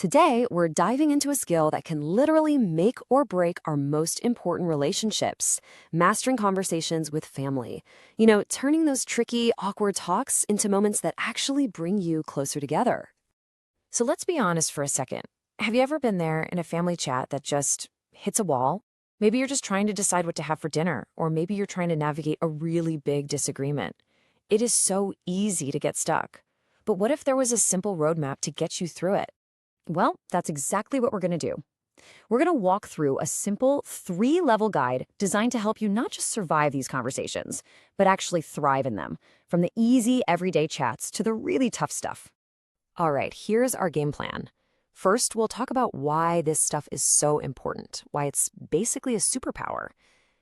Today, we're diving into a skill that can literally make or break our most important relationships, mastering conversations with family. Turning those tricky, awkward talks into moments that actually bring you closer together. So let's be honest for a second. Have you ever been there in a family chat that just hits a wall? Maybe you're just trying to decide what to have for dinner, or maybe you're trying to navigate a really big disagreement. It is so easy to get stuck. But what if there was a simple roadmap to get you through it? Well, that's exactly what we're going to do. We're going to walk through a simple 3-level guide designed to help you not just survive these conversations, but actually thrive in them, from the easy everyday chats to the really tough stuff. All right, here's our game plan. First, we'll talk about why this stuff is so important, why it's basically a superpower.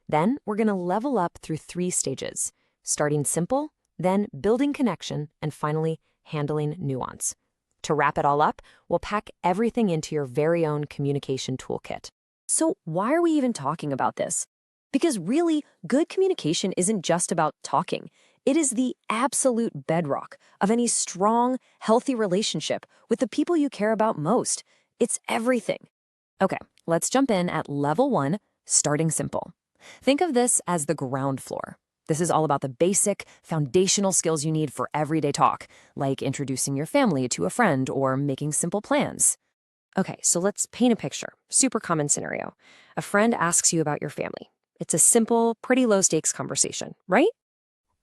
Then, we're going to level up through 3 stages, starting simple, then building connection, and finally, handling nuance. To wrap it all up, we'll pack everything into your very own communication toolkit. So why are we even talking about this? Because really, good communication isn't just about talking. It is the absolute bedrock of any strong, healthy relationship with the people you care about most. It's everything. Okay, let's jump in at level 1, starting simple. Think of this as the ground floor. This is all about the basic, foundational skills you need for everyday talk, like introducing your family to a friend or making simple plans. Okay, so let's paint a picture. Super common scenario. A friend asks you about your family. It's a simple, pretty low-stakes conversation, right?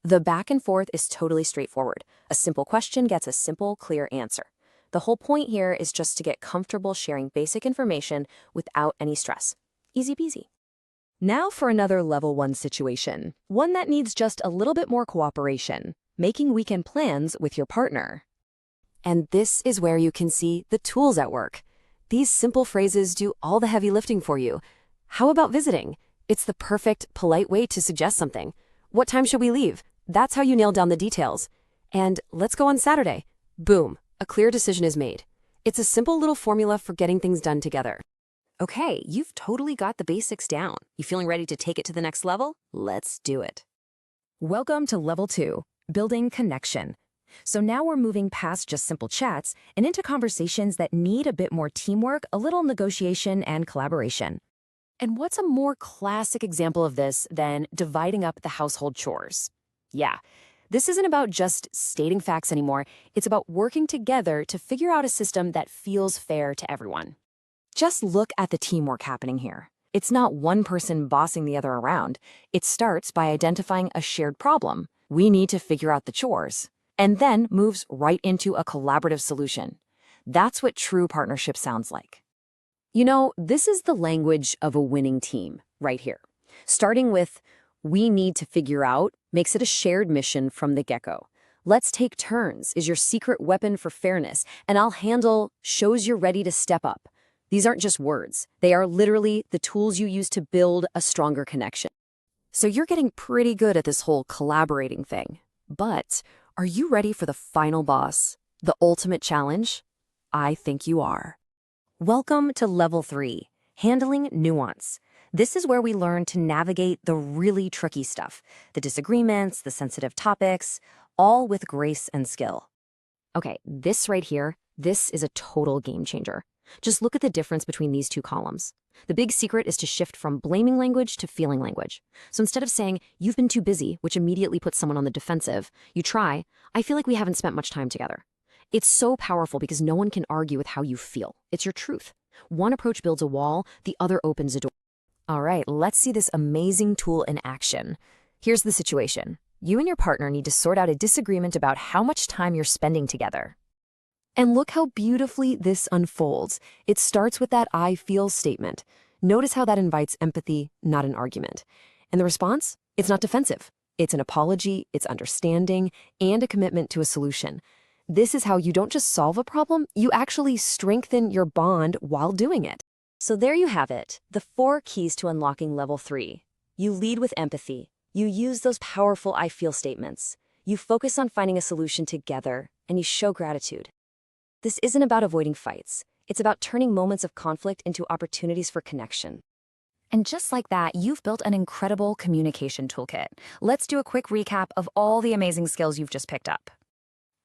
The back and forth is totally straightforward. A simple question gets a simple, clear answer. The whole point here is just to get comfortable sharing basic information without any stress. Easy peasy. Now for another level 1 situation, one that needs just a little bit more cooperation, making weekend plans with your partner. And this is where you can see the tools at work. These simple phrases do all the heavy lifting for you. How about visiting? It's the perfect, polite way to suggest something. What time should we leave? That's how you nail down the details. And let's go on Saturday. Boom, a clear decision is made. It's a simple little formula for getting things done together. Okay, you've totally got the basics down. You feeling ready to take it to the next level? Let's do it. Welcome to level 2, building connection. So now we're moving past just simple chats and into conversations that need a bit more teamwork, a little negotiation, and collaboration. And what's a more classic example of this than dividing up the household chores? Yeah, this isn't about just stating facts anymore. It's about working together to figure out a system that feels fair to everyone. Just look at the teamwork happening here. It's not one person bossing the other around. It starts by identifying a shared problem. We need to figure out the chores. And then moves right into a collaborative solution. That's what true partnership sounds like. This is the language of a winning team right here. Starting with, we need to figure out, makes it a shared mission from the get-go. Let's take turns is your secret weapon for fairness, and I'll handle shows you're ready to step up. These aren't just words. They are literally the tools you use to build a stronger connection. So you're getting pretty good at this whole collaborating thing. But are you ready for the final boss, the ultimate challenge? I think you are. Welcome to level 3, handling nuance. This is where we learn to navigate the really tricky stuff, the disagreements, the sensitive topics, all with grace and skill. Okay, this right here, this is a total game changer. Just look at the difference between these 2 columns. The big secret is to shift from blaming language to feeling language. So instead of saying, you've been too busy, which immediately puts someone on the defensive, you try, I feel like we haven't spent much time together. It's so powerful because no one can argue with how you feel. It's your truth. One approach builds a wall, the other opens a door. All right, let's see this amazing tool in action. Here's the situation. You and your partner need to sort out a disagreement about how much time you're spending together. And look how beautifully this unfolds. It starts with that I feel statement. Notice how that invites empathy, not an argument. And the response? It's not defensive. It's an apology, it's understanding, and a commitment to a solution. This is how you don't just solve a problem, you actually strengthen your bond while doing it. So there you have it, the 4 keys to unlocking level 3. You lead with empathy. You use those powerful I feel statements. You focus on finding a solution together, and you show gratitude. This isn't about avoiding fights. It's about turning moments of conflict into opportunities for connection. And just like that, you've built an incredible communication toolkit. Let's do a quick recap of all the amazing skills you've just picked up.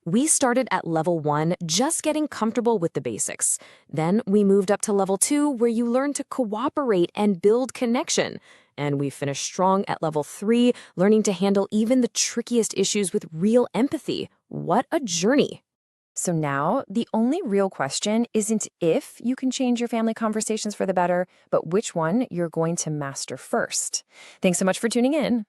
We started at level 1, just getting comfortable with the basics. Then we moved up to level 2, where you learn to cooperate and build connection. And we finished strong at level 3, learning to handle even the trickiest issues with real empathy. What a journey! So now, the only real question isn't if you can change your family conversations for the better, but which one you're going to master first. Thanks so much for tuning in.